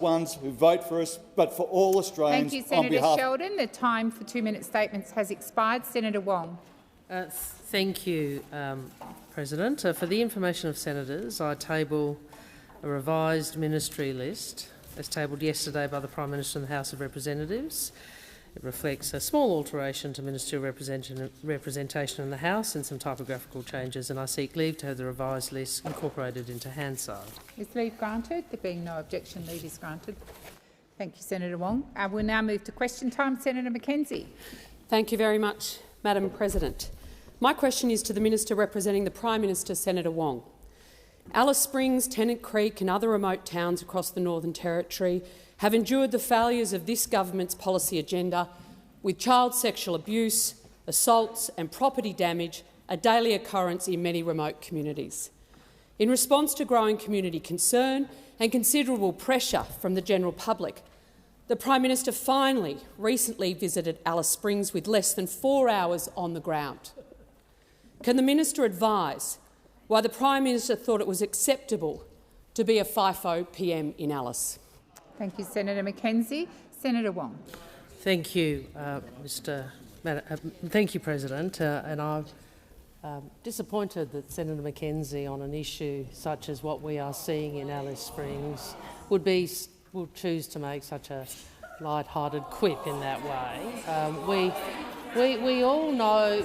ones who vote for us, but for all Australians. Thank you, Senator Sheldon. The time for 2-minute statements has expired. Senator Wong. Thank you, President. For the information of senators, I table a revised ministry list as tabled yesterday by the Prime Minister in the House of Representatives. It reflects a small alteration to ministerial representation in the House and some typographical changes, and I seek leave to have the revised list incorporated into Hansard. Is leave granted? There being no objection, leave is granted. Thank you, Senator Wong. We'll now move to question time. Senator Mackenzie. Thank you very much, Madam President. My question is to the Minister representing the Prime Minister, Senator Wong. Alice Springs, Tennant Creek and other remote towns across the Northern Territory have endured the failures of this government's policy agenda, with child sexual abuse, assaults and property damage a daily occurrence in many remote communities. In response to growing community concern and considerable pressure from the general public, the Prime Minister finally recently visited Alice Springs with less than 4 hours on the ground. Can the Minister advise why the Prime Minister thought it was acceptable to be a FIFO PM in Alice? Thank you, Senator Mackenzie. Senator Wong. Thank you, thank you, President. And I'm disappointed that Senator Mackenzie, on an issue such as what we are seeing in Alice Springs, would choose to make such a light-hearted quip in that way. We all know.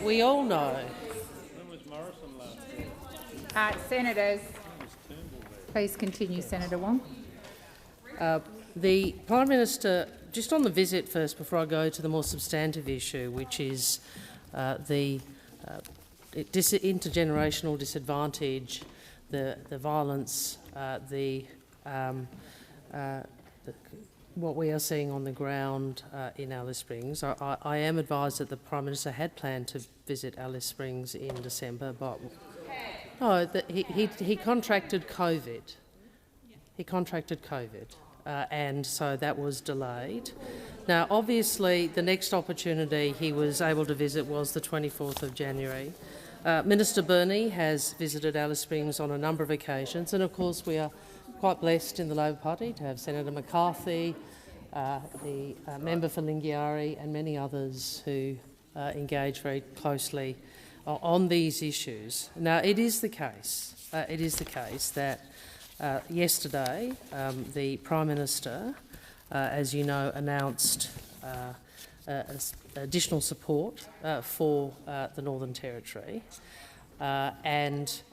Senators, please continue. Senator Wong. The Prime Minister, just on the visit first, before I go to the more substantive issue, which is the intergenerational disadvantage, the violence, what we are seeing on the ground in Alice Springs. I am advised that the Prime Minister had planned to visit Alice Springs in December, but no, he contracted COVID. He contracted COVID. And so that was delayed. Now, obviously, the next opportunity he was able to visit was the 24th of January. Minister Burney has visited Alice Springs on a number of occasions, and of course we are quite blessed in the Labor Party to have Senator McCarthy, the member for Lingiari and many others who engage very closely on these issues. Now, it is the case that yesterday, the Prime Minister, as you know, announced additional support for the Northern Territory, and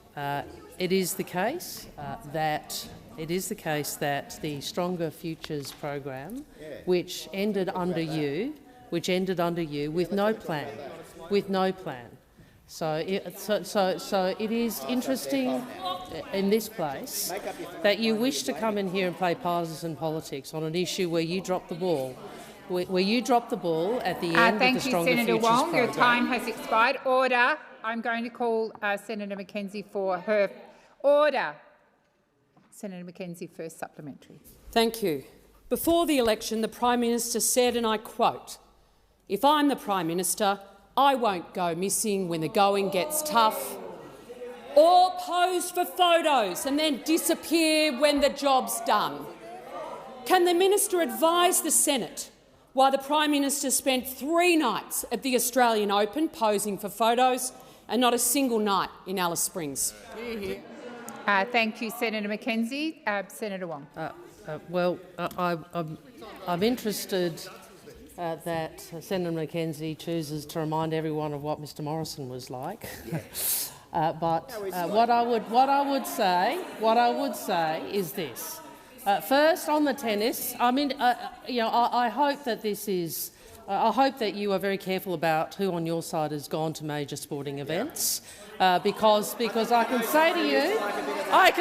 it is the case that the Stronger Futures program, which ended under you with no plan. So it is interesting in this place that you wish to come in here and play partisan politics on an issue where you dropped the ball. Where you dropped the ball at the end of the Stronger Futures program. Thank you, Senator Wong. Your time has expired. Order. I'm going to call Senator Mackenzie for her order. Senator Mackenzie, first supplementary. Thank you. Before the election, the Prime Minister said, and I quote, "If I'm the Prime Minister, I won't go missing when the going gets tough, or pose for photos and then disappear when the job's done." Can the Minister advise the Senate why the Prime Minister spent 3 nights at the Australian Open posing for photos and not a single night in Alice Springs? Thank you, Senator Mackenzie. Senator Wong. I'm interested that Senator Mackenzie chooses to remind everyone of what Mr Morrison was like. What I would say is this. First, on the tennis, I mean, I hope that this is. I hope that you are very careful about who on your side has gone to major sporting events, because I can say to you, I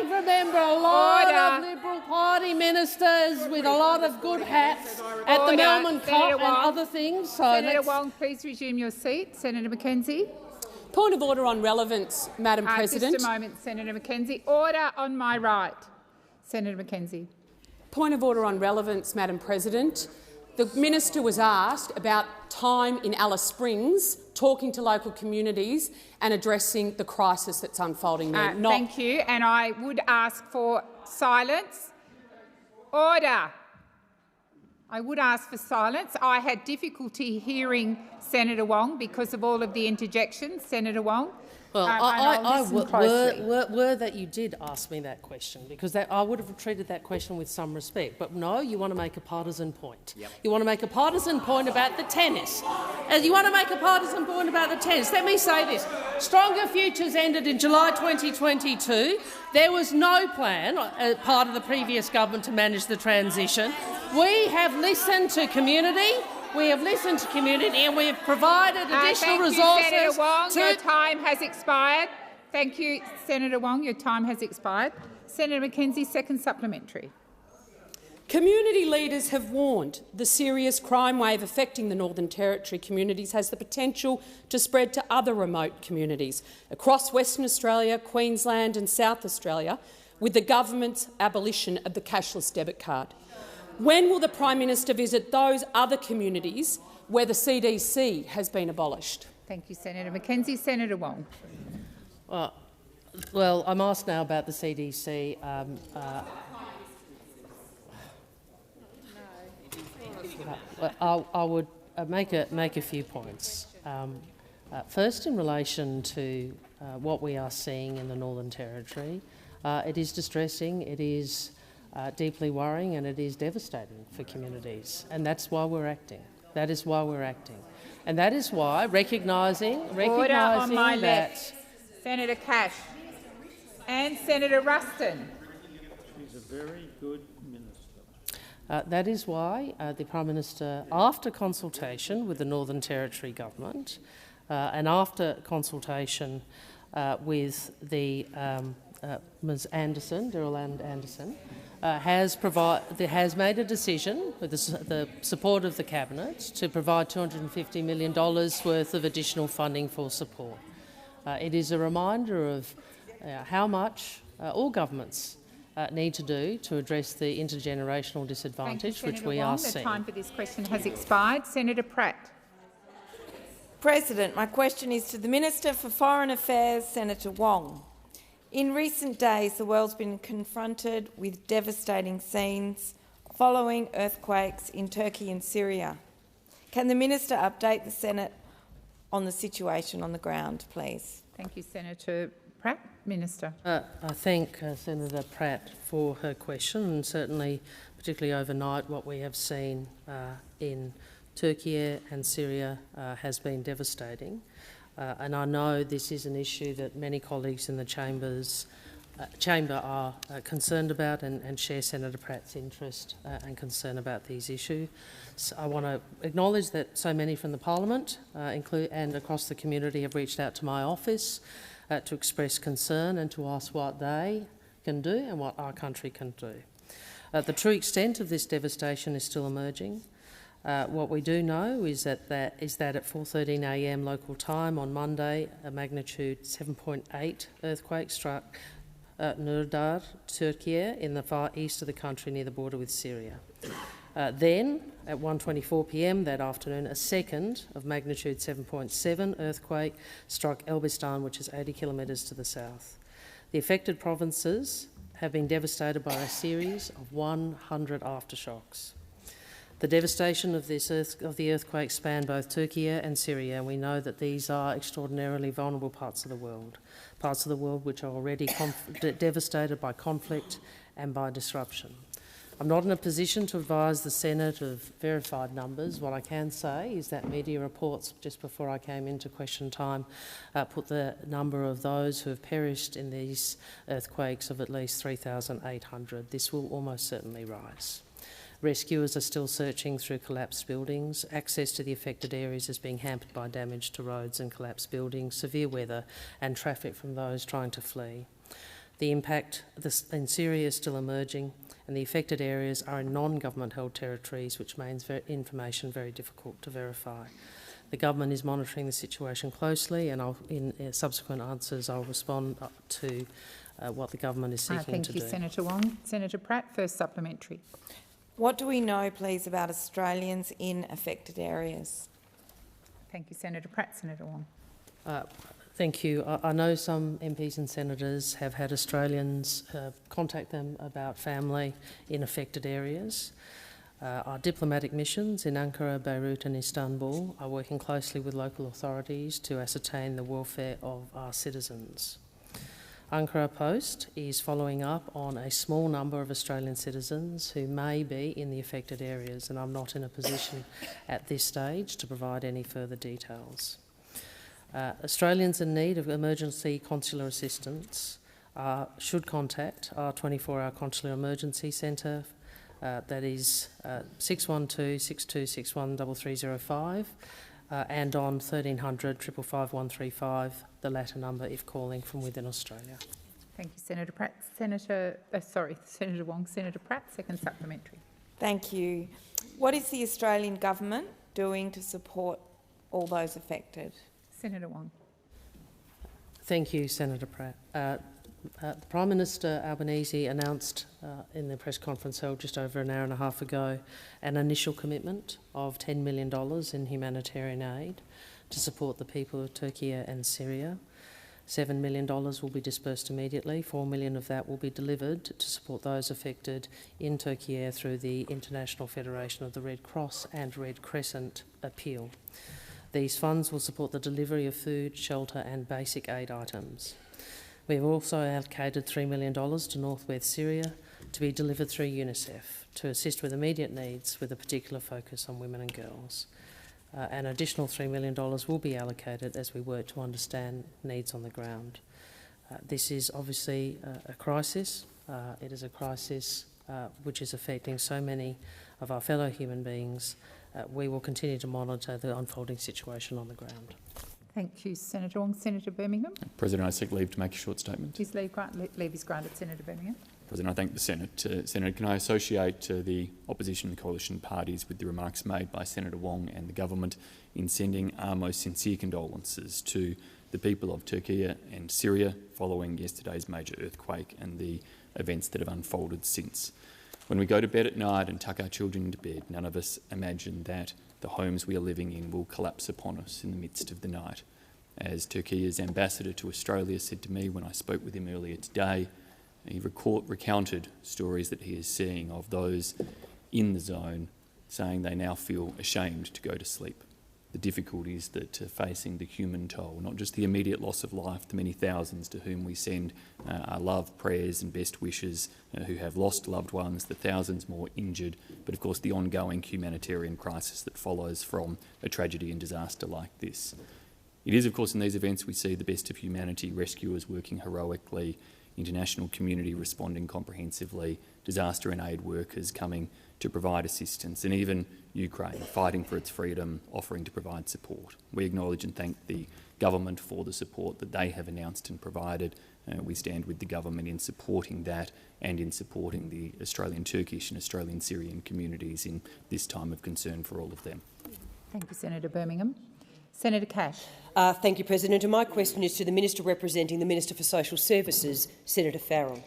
remember a lot of Liberal Party ministers with a lot of good hats at the Melbourne Cup and other things. So Senator Wong, please resume your seat. Senator Mackenzie. Point of order on relevance, Madam President. Just a moment, Senator Mackenzie. Order on my right. Senator Mackenzie. Point of order on relevance, Madam President. The minister was asked about time in Alice Springs, talking to local communities and addressing the crisis that's unfolding there. Thank you, and I would ask for silence Order. I would ask for silence. I had difficulty hearing Senator Wong because of all of the interjections, Senator Wong. Well, were were that you did ask me that question, because I would have treated that question with some respect. But no, you want to make a partisan point. Yep. You want to make a partisan point about the tennis. You want to make a partisan point about the tennis. Let me say this. Stronger Futures ended in July 2022. There was no plan, part of the previous government, to manage the transition. We have listened to community. We have listened to community and we have provided additional resources. Senator Wong, your time has expired. Thank you, Senator Wong. Your time has expired. Senator McKenzie, second supplementary. Community leaders have warned the serious crime wave affecting the Northern Territory communities has the potential to spread to other remote communities across Western Australia, Queensland and South Australia, with the government's abolition of the cashless debit card. When will the Prime Minister visit those other communities where the CDC has been abolished? Thank you, Senator McKenzie. Senator Wong. Well, I'm asked now about the CDC. I would make a few points. First, in relation to what we are seeing in the Northern Territory, it is distressing. It is deeply worrying and it is devastating for communities, and that's why we're acting. That is why we're acting. And that is why, recognising Order on my that... left. Senator Cash and Senator Ruston. She's a very good minister. That is why the Prime Minister, after consultation with the Northern Territory Government and after consultation with the Ms Anderson, Daryl Anderson, has made a decision, with the support of the Cabinet, to provide $250 million worth of additional funding for support. It is a reminder of how much all governments need to do to address the intergenerational disadvantage which we are seeing. The time for this question has expired. Senator Pratt. President, my question is to the Minister for Foreign Affairs, Senator Wong. In recent days, the world's been confronted with devastating scenes following earthquakes in Turkey and Syria. Can the Minister update the Senate on the situation on the ground, please? Thank you, Senator Pratt. Minister. I thank Senator Pratt for her question, and certainly, particularly overnight, what we have seen in Turkey and Syria has been devastating. And I know this is an issue that many colleagues in the chamber are concerned about and share Senator Pratt's interest and concern about these issues. So I want to acknowledge that so many from the Parliament and across the community have reached out to my office to express concern and to ask what they can do and what our country can do. The true extent of this devastation is still emerging. What we do know is that at 4:13 a.m. local time on Monday, a magnitude 7.8 earthquake struck Nurdar, Turkey, in the far east of the country near the border with Syria. Then, at 1:24 p.m. that afternoon, a second of magnitude 7.7 earthquake struck Elbistan, which is 80 kilometres to the south. The affected provinces have been devastated by a series of 100 aftershocks. The devastation of the earthquake spanned both Turkey and Syria, and we know that these are extraordinarily vulnerable parts of the world which are already devastated by conflict and by disruption. I'm not in a position to advise the Senate of verified numbers. What I can say is that media reports just before I came into question time put the number of those who have perished in these earthquakes of at least 3,800. This will almost certainly rise. Rescuers are still searching through collapsed buildings. Access to the affected areas is being hampered by damage to roads and collapsed buildings, severe weather and traffic from those trying to flee. The impact in Syria is still emerging, and the affected areas are in non-government held territories, which makes information very difficult to verify. The government is monitoring the situation closely, and in subsequent answers I'll respond to what the government is seeking to do. Thank you, Senator Wong. Senator Pratt, first supplementary. What do we know, please, about Australians in affected areas? Thank you, Senator Pratt. Senator Wong. Thank you. I know some MPs and senators have had Australians contact them about family in affected areas. Our diplomatic missions in Ankara, Beirut and Istanbul are working closely with local authorities to ascertain the welfare of our citizens. Ankara Post is following up on a small number of Australian citizens who may be in the affected areas, and I'm not in a position at this stage to provide any further details. Australians in need of emergency consular assistance should contact our 24-hour consular emergency centre, that is 612 6261 3305, and on 1300 555 135, the latter number if calling from within Australia. Thank you, Senator Pratt. Senator Wong. Senator Pratt, second supplementary. Thank you. What is the Australian government doing to support all those affected? Senator Wong. Thank you, Senator Pratt. Prime Minister Albanese announced in the press conference held just over an hour and a half ago an initial commitment of $10 million in humanitarian aid to support the people of Turkey and Syria. $7 million will be dispersed immediately. $4 million of that will be delivered to support those affected in Turkey through the International Federation of the Red Cross and Red Crescent appeal. These funds will support the delivery of food, shelter and basic aid items. We have also allocated $3 million to northwest Syria to be delivered through UNICEF to assist with immediate needs with a particular focus on women and girls. An additional $3 million will be allocated as we work to understand needs on the ground. This is obviously a crisis. It is a crisis which is affecting so many of our fellow human beings. We will continue to monitor the unfolding situation on the ground. Thank you, Senator Wong. Senator Birmingham. President, I seek leave to make a short statement. His leave is granted. Senator Birmingham. President, I thank the Senate. Senator, can I associate the opposition and coalition parties with the remarks made by Senator Wong and the government in sending our most sincere condolences to the people of Turkey and Syria following yesterday's major earthquake and the events that have unfolded since. When we go to bed at night and tuck our children into bed, none of us imagine that the homes we are living in will collapse upon us in the midst of the night. As Turkey's ambassador to Australia said to me when I spoke with him earlier today, he recounted stories that he is seeing of those in the zone saying they now feel ashamed to go to sleep. The difficulties that are facing the human toll, not just the immediate loss of life, the many thousands to whom we send our love, prayers and best wishes who have lost loved ones, the thousands more injured, but of course the ongoing humanitarian crisis that follows from a tragedy and disaster like this. It is of course in these events we see the best of humanity, rescuers working heroically, international community responding comprehensively, disaster and aid workers coming to provide assistance, and even Ukraine fighting for its freedom, offering to provide support. We acknowledge and thank the government for the support that they have announced and provided. We stand with the government in supporting that and in supporting the Australian Turkish and Australian Syrian communities in this time of concern for all of them. Thank you, Senator Birmingham. Senator Cash. Thank you, President. And my question is to the Minister representing the Minister for Social Services, Senator Farrell.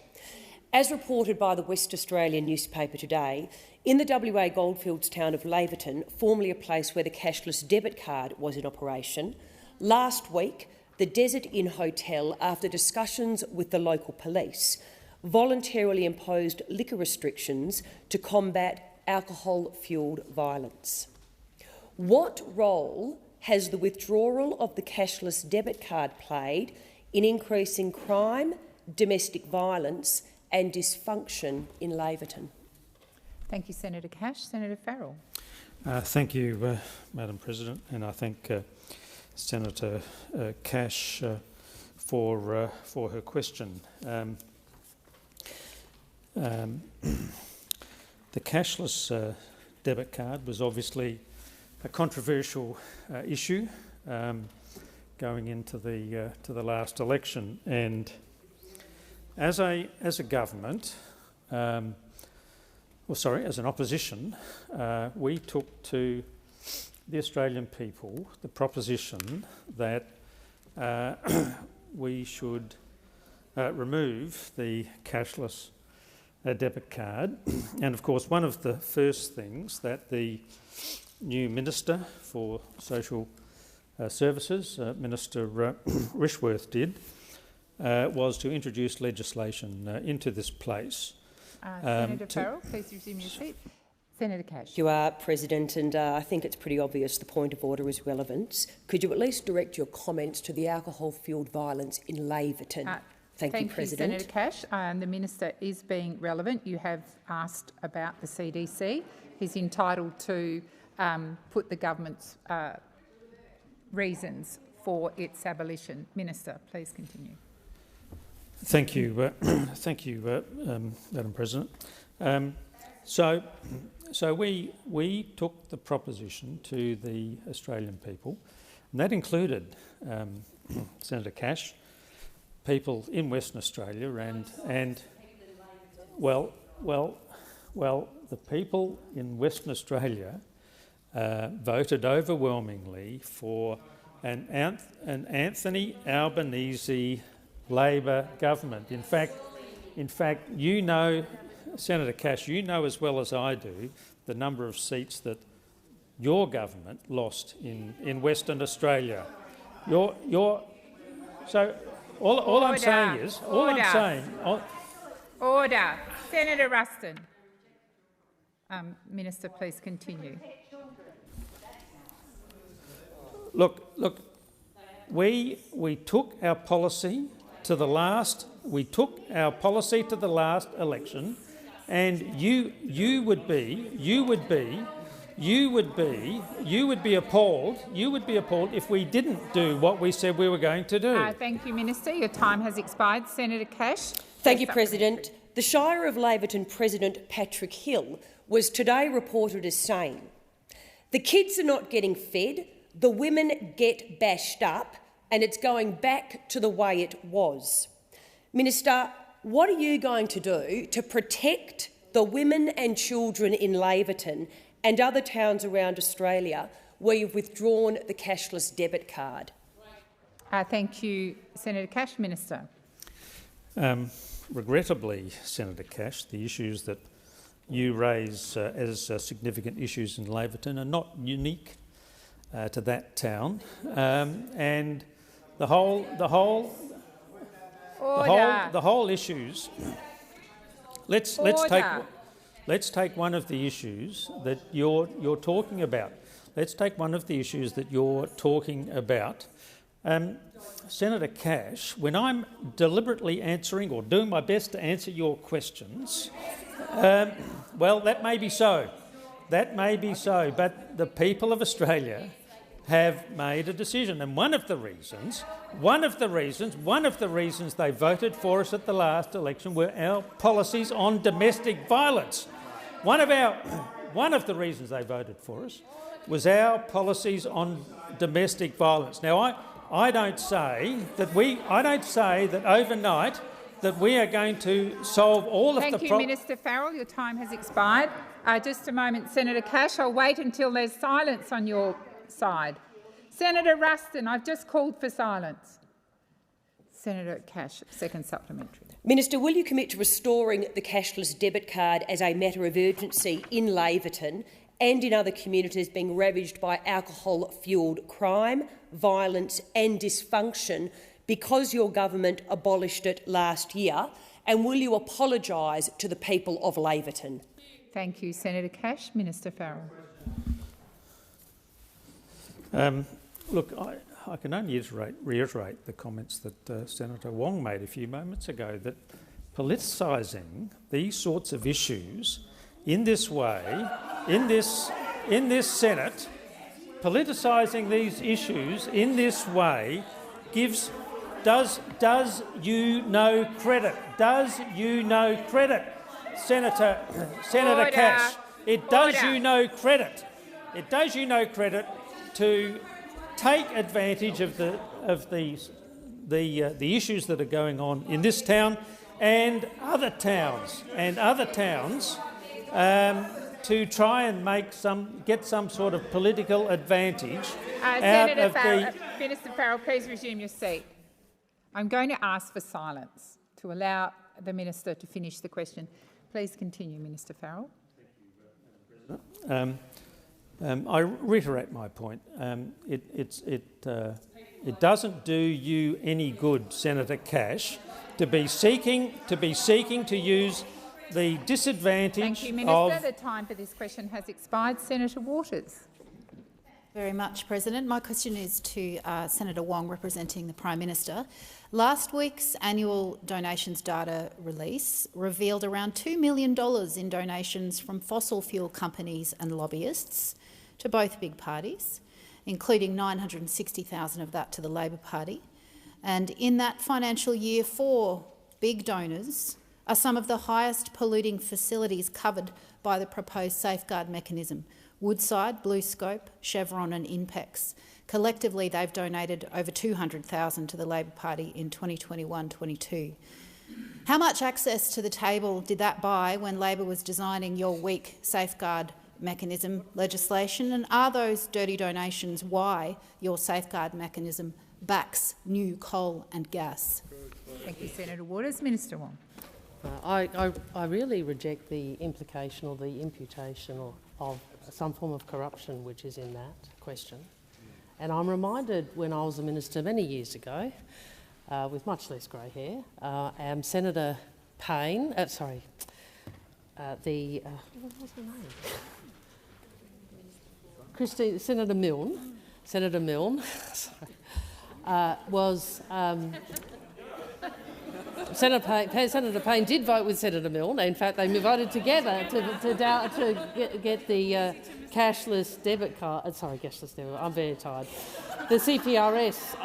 As reported by the West Australian newspaper today, in the WA Goldfields town of Laverton, formerly a place where the cashless debit card was in operation, last week the Desert Inn Hotel, after discussions with the local police, voluntarily imposed liquor restrictions to combat alcohol-fuelled violence. What role has the withdrawal of the cashless debit card played in increasing crime, domestic violence and dysfunction in Laverton? Thank you, Senator Cash. Senator Farrell. Thank you, Madam President, and I thank Senator Cash for her question. The cashless debit card was obviously a controversial issue going into the last election, and as a government, as an opposition, we took to the Australian people the proposition that we should remove the cashless debit card. And of course, one of the first things that the new Minister for Social Services, Minister Rishworth did, was to introduce legislation into this place. Senator Farrell, please resume your seat. Senator Cash. You are, President, and I think it's pretty obvious the point of order is relevant. Could you at least direct your comments to the alcohol-fuelled violence in Laverton? Thank you, President. Senator Cash. The Minister is being relevant. You have asked about the CDC. He's entitled to put the government's reasons for its abolition. Minister, please continue. Thank you, Madam President. So we took the proposition to the Australian people, and that included Senator Cash, people in Western Australia, and well, the people in Western Australia voted overwhelmingly for an Anthony Albanese Labor government. In fact, you know, Senator Cash, you know as well as I do the number of seats that your government lost in Western Australia. So all I'm saying is, Order. Senator Ruston. Minister, please continue. Look. We took our policy to the last. We took our policy to the last election, and you would be appalled. You would be appalled if we didn't do what we said we were going to do. Thank you, Minister. Your time has expired. Senator Cash. Thank you, President. The Shire of Laverton President Patrick Hill was today reported as saying, "The kids are not getting fed, the women get bashed up, and it's going back to the way it was." Minister, what are you going to do to protect the women and children in Laverton and other towns around Australia where you've withdrawn the cashless debit card? Thank you, Senator Cash. Minister. Regrettably, Senator Cash, the issues that you raise as significant issues in Laverton are not unique to that town, and the whole issues. Let's take one of the issues that you're talking about. Let's take one of the issues that you're talking about. Senator Cash, when I'm deliberately answering or doing my best to answer your questions, well, that may be so. That may be so, but the people of Australia have made a decision, and one of the reasons they voted for us at the last election were our policies on domestic violence. One of the reasons they voted for us was our policies on domestic violence. Now, I don't say that overnight that we are going to solve all of the problems. Thank you, Minister Farrell. Your time has expired. Just a moment, Senator Cash. I'll wait until there's silence on your side. Senator Ruston, I've just called for silence. Senator Cash, second supplementary. Minister, will you commit to restoring the cashless debit card as a matter of urgency in Laverton and in other communities being ravaged by alcohol-fuelled crime, violence and dysfunction because your government abolished it last year? And will you apologise to the people of Laverton? Thank you, Senator Cash. Minister Farrell. Look, I can only reiterate the comments that Senator Wong made a few moments ago, that politicising these sorts of issues in this way, in this Senate, politicising these issues in this way does you no credit? Does you no credit, Senator Cash? It does you no credit. It does you no credit to take advantage of the issues that are going on in this town and other towns to try and get some sort of political advantage out of the. Minister Farrell, please resume your seat. I'm going to ask for silence to allow the minister to finish the question. Please continue, Minister Farrell. I reiterate my point. It doesn't do you any good, Senator Cash, to be seeking to use the disadvantage. Thank you, Minister. The time for this question has expired. Senator Waters. Very much, President. My question is to Senator Wong, representing the Prime Minister. Last week's annual donations data release revealed around $2 million in donations from fossil fuel companies and lobbyists to both big parties, including $960,000 of that to the Labor Party. And in that financial year, 4 big donors are some of the highest polluting facilities covered by the proposed safeguard mechanism: Woodside, BlueScope, Chevron and Inpex. Collectively, they've donated over $200,000 to the Labor Party in 2021-22. How much access to the table did that buy when Labor was designing your weak safeguard mechanism legislation? And are those dirty donations why your safeguard mechanism backs new coal and gas? Thank you, Senator Waters. Minister Wong. I really reject the implication or the imputation of some form of corruption which is in that question. And I'm reminded when I was a minister many years ago, with much less grey hair, Senator Payne, what was her name? Senator Milne, was... Senator Payne did vote with Senator Milne. In fact, they voted together to get the cashless debit card. Cashless debit. I'm very tired. The CPRS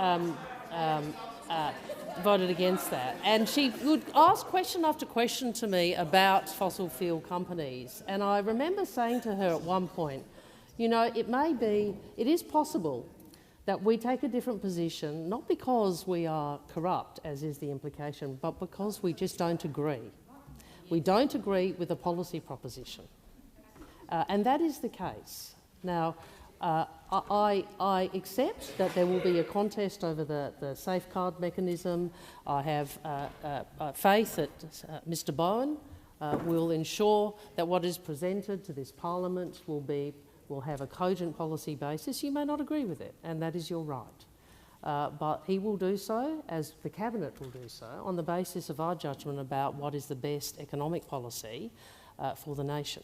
voted against that, and she would ask question after question to me about fossil fuel companies. And I remember saying to her at one point, you know, it is possible that we take a different position, not because we are corrupt, as is the implication, but because we just don't agree. We don't agree with a policy proposition. And that is the case. Now, I accept that there will be a contest over the safeguard mechanism. I have faith that Mr Bowen will ensure that what is presented to this parliament will have a cogent policy basis. You may not agree with it, and that is your right. But he will do so, as the Cabinet will do so, on the basis of our judgment about what is the best economic policy for the nation.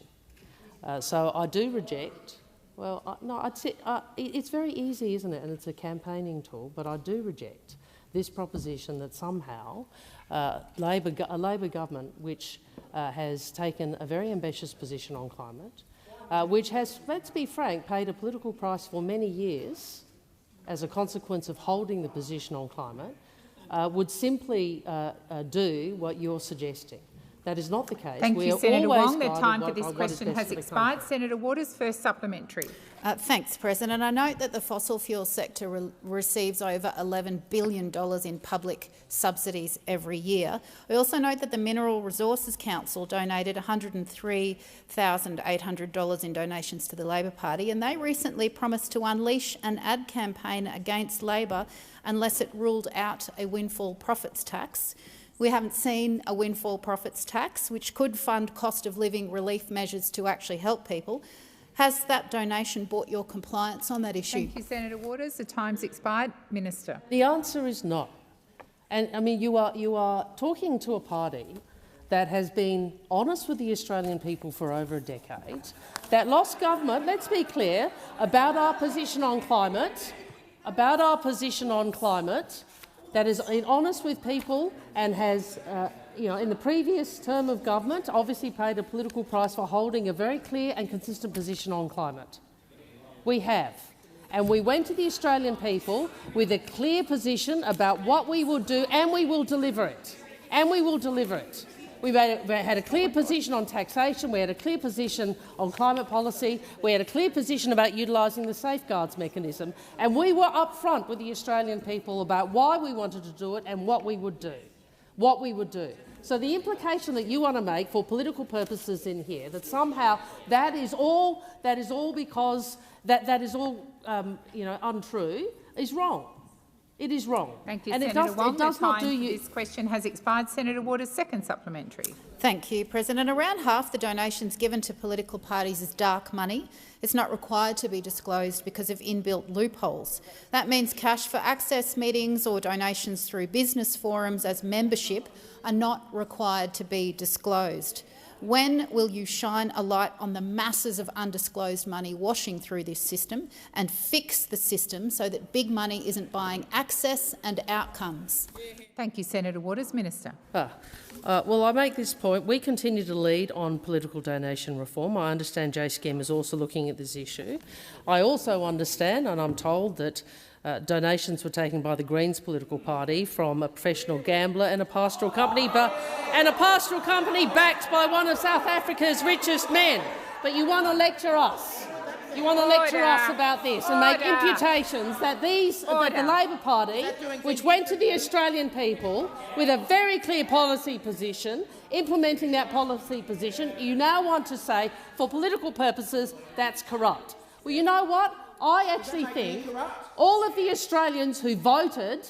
So I do reject... I'd say it's very easy, isn't it? And it's a campaigning tool, but I do reject this proposition that somehow a Labor government which has taken a very ambitious position on climate, which has, let's be frank, paid a political price for many years as a consequence of holding the position on climate, would simply do what you're suggesting. That is not the case. Thank you, Senator Wong. The time for this question has expired. Senator Waters, first supplementary. Thanks, President. I note that the fossil fuel sector receives over $11 billion in public subsidies every year. I also note that the Mineral Resources Council donated $103,800 in donations to the Labor Party, and they recently promised to unleash an ad campaign against Labor unless it ruled out a windfall profits tax. We haven't seen a windfall profits tax, which could fund cost of living relief measures to actually help people. Has that donation brought your compliance on that issue? Thank you, Senator Waters. The time's expired. Minister. The answer is no. And I mean, you are talking to a party that has been honest with the Australian people for over a decade, that lost government, let's be clear, about our position on climate, that is honest with people and has, in the previous term of government, obviously paid a political price for holding a very clear and consistent position on climate. We have. And we went to the Australian people with a clear position about what we will do, and we will deliver it. We had a clear position on taxation, we had a clear position on climate policy, we had a clear position about utilising the safeguards mechanism, and we were upfront with the Australian people about why we wanted to do it and what we would do. So the implication that you want to make for political purposes in here, that somehow that is all untrue, is wrong. It is wrong. Thank you, and Senator Wong. It does the not time do for you. this question has expired. Senator Waters, second supplementary. Thank you, President. Around half the donations given to political parties is dark money. It's not required to be disclosed because of inbuilt loopholes. That means cash for access meetings or donations through business forums as membership are not required to be disclosed. When will you shine a light on the masses of undisclosed money washing through this system and fix the system so that big money isn't buying access and outcomes? Thank you, Senator Waters. Minister. Well, I make this point. We continue to lead on political donation reform. I understand JSCM is also looking at this issue. I also understand, and I'm told, that donations were taken by the Greens political party from a professional gambler and a pastoral company, backed by one of South Africa's richest men. But you want to lecture us. You want to lecture us about this and make imputations that the Labor Party, which went to the Australian people with a very clear policy position, implementing that policy position, you now want to say, for political purposes, that's corrupt. Well, you know what? I actually think all of the Australians who voted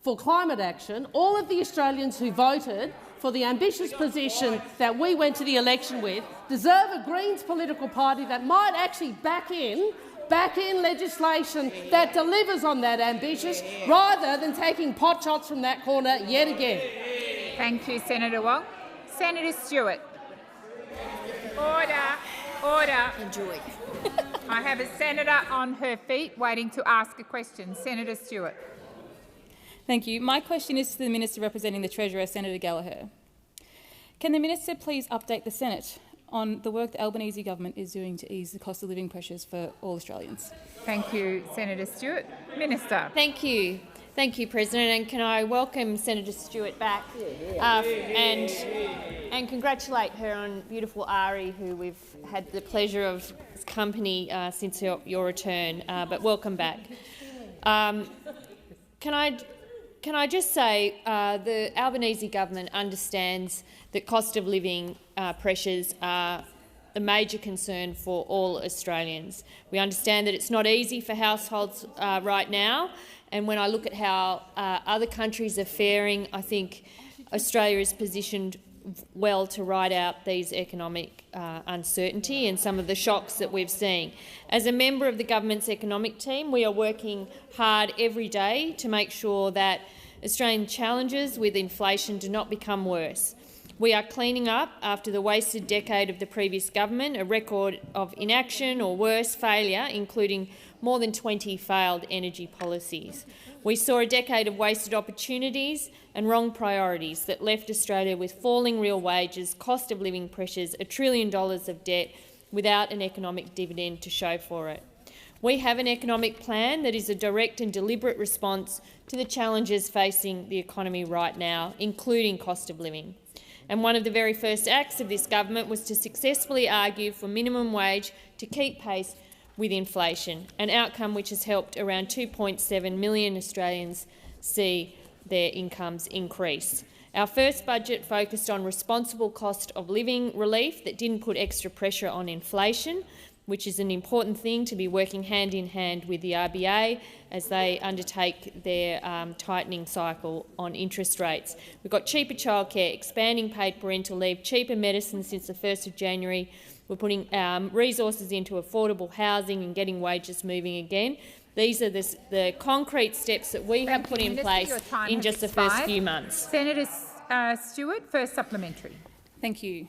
for climate action, all of the Australians who voted for the ambitious position that we went to the election with, deserve a Greens political party that might actually back in legislation that delivers on that ambitious, rather than taking potshots from that corner yet again. Thank you, Senator Wong. Senator Stewart. Order. Enjoy. I have a senator on her feet waiting to ask a question. Senator Stewart. Thank you. My question is to the Minister representing the Treasurer, Senator Gallagher. Can the Minister please update the Senate on the work the Albanese government is doing to ease the cost of living pressures for all Australians? Thank you, Senator Stewart. Minister. Thank you. Thank you, President, and can I welcome Senator Stewart back and congratulate her on beautiful Ari, who we've had the pleasure of company since your return, but welcome back. Can I just say the Albanese government understands that cost of living pressures are a major concern for all Australians. We understand that it's not easy for households right now, and when I look at how other countries are faring, I think Australia is positioned well to ride out these economic uncertainty and some of the shocks that we've seen. As a member of the government's economic team, we are working hard every day to make sure that Australian challenges with inflation do not become worse. We are cleaning up after the wasted decade of the previous government, a record of inaction or worse, failure, including more than 20 failed energy policies. We saw a decade of wasted opportunities and wrong priorities that left Australia with falling real wages, cost of living pressures, $1 trillion of debt without an economic dividend to show for it. We have an economic plan that is a direct and deliberate response to the challenges facing the economy right now, including cost of living. And one of the very first acts of this government was to successfully argue for minimum wage to keep pace with inflation, an outcome which has helped around 2.7 million Australians see their incomes increase. Our first budget focused on responsible cost of living relief that didn't put extra pressure on inflation, which is an important thing to be working hand in hand with the RBA as they undertake their tightening cycle on interest rates. We've got cheaper childcare, expanding paid parental leave, cheaper medicine since the 1st of January. We're putting resources into affordable housing and getting wages moving again. These are the concrete steps that we have put in place in just the first few months. Senator Stewart, first supplementary. Thank you.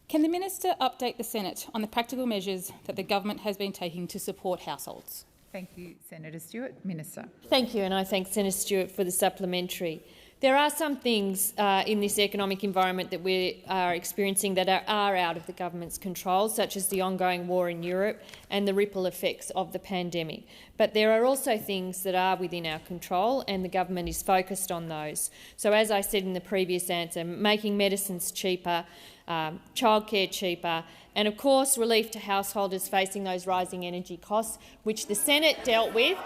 Can the Minister update the Senate on the practical measures that the government has been taking to support households? Thank you, Senator Stewart. Minister. Thank you, and I thank Senator Stewart for the supplementary. There are some things in this economic environment that we are experiencing that are out of the government's control, such as the ongoing war in Europe and the ripple effects of the pandemic. But there are also things that are within our control, and the government is focused on those. So, as I said in the previous answer, making medicines cheaper, childcare cheaper, and of course relief to householders facing those rising energy costs, which the Senate dealt with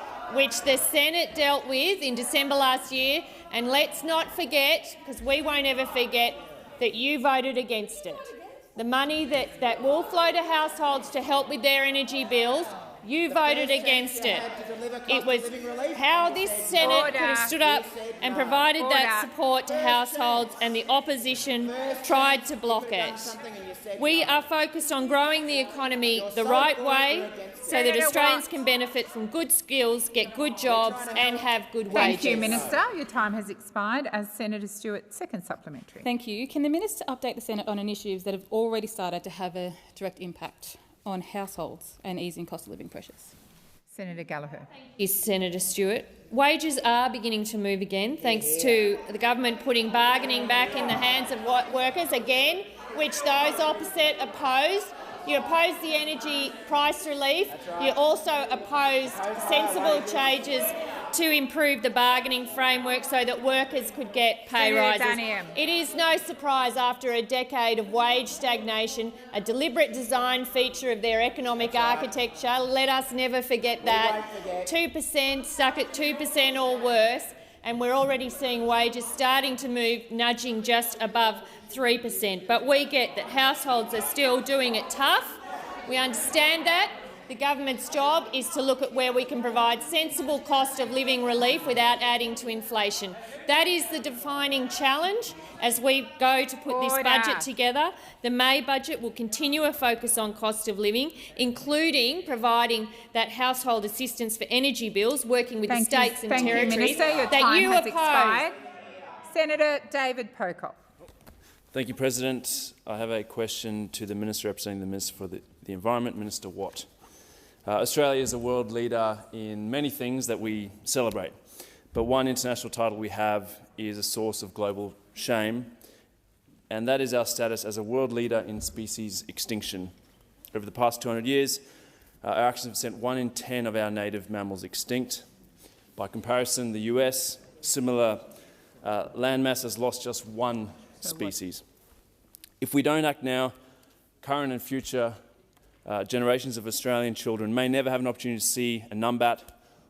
in December last year. And let's not forget, because we won't ever forget, that you voted against it. The money that will flow to households to help with their energy bills, You voted against it. It was how this Senate could have stood up and provided that support to households, and the opposition tried to block it. We are focused on growing the economy the right way so that Australians can benefit from good skills, get good jobs and have good wages. Thank you, Minister. Your time has expired. As Senator Stewart, second supplementary. Thank you. Can the minister update the Senate on initiatives that have already started to have a direct impact on households and easing cost of living pressures? Senator Gallagher. Is Senator Stewart. Wages are beginning to move again, thanks to the government putting bargaining back in the hands of workers again, which those opposite opposed. You opposed the energy price relief. You also opposed sensible changes to improve the bargaining framework so that workers could get pay rises. It is no surprise after a decade of wage stagnation, a deliberate design feature of their economic architecture. Let us never forget that. 2%, stuck at 2% or worse, and we're already seeing wages starting to move, nudging just above 3%. But we get that households are still doing it tough. We understand that. The government's job is to look at where we can provide sensible cost of living relief without adding to inflation. That is the defining challenge as we go to put this budget together. The May budget will continue a focus on cost of living, including providing that household assistance for energy bills, working with the states and territories that you oppose. Senator David Pocock. Thank you, President. I have a question to the Minister representing the Minister for the Environment, Minister Watt. Australia is a world leader in many things that we celebrate, but one international title we have is a source of global shame, and that is our status as a world leader in species extinction. Over the past 200 years, our actions have sent 1 in 10 of our native mammals extinct. By comparison, the US, similar landmass, has lost just one species. If we don't act now, current and future generations of Australian children may never have an opportunity to see a numbat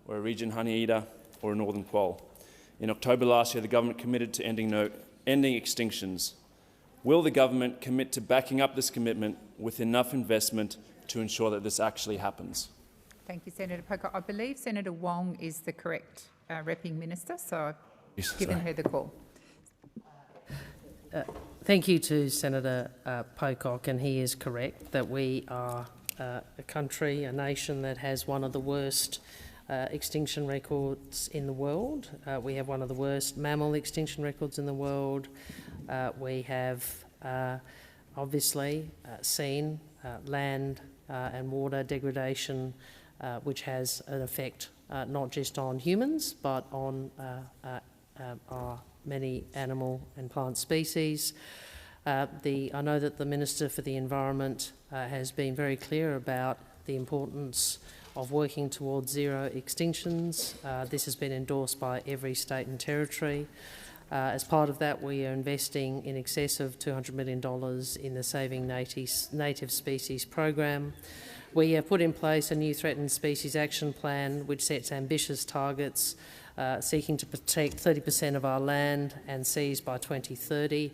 or a region honeyeater or a northern quoll. In October last year, the government committed to ending extinctions. Will the government commit to backing up this commitment with enough investment to ensure that this actually happens? Thank you, Senator Pocock. I believe Senator Wong is the correct repping minister, so I've given her the call. Thank you to Senator Pocock, and he is correct that we are a country, a nation that has one of the worst extinction records in the world. We have one of the worst mammal extinction records in the world. We have obviously seen land and water degradation, which has an effect not just on humans but on our many animal and plant species. I know that the Minister for the Environment has been very clear about the importance of working towards zero extinctions. This has been endorsed by every state and territory. As part of that, we are investing in excess of $200 million in the Saving Native Species program. We have put in place a new Threatened Species Action Plan which sets ambitious targets seeking to protect 30% of our land and seas by 2030.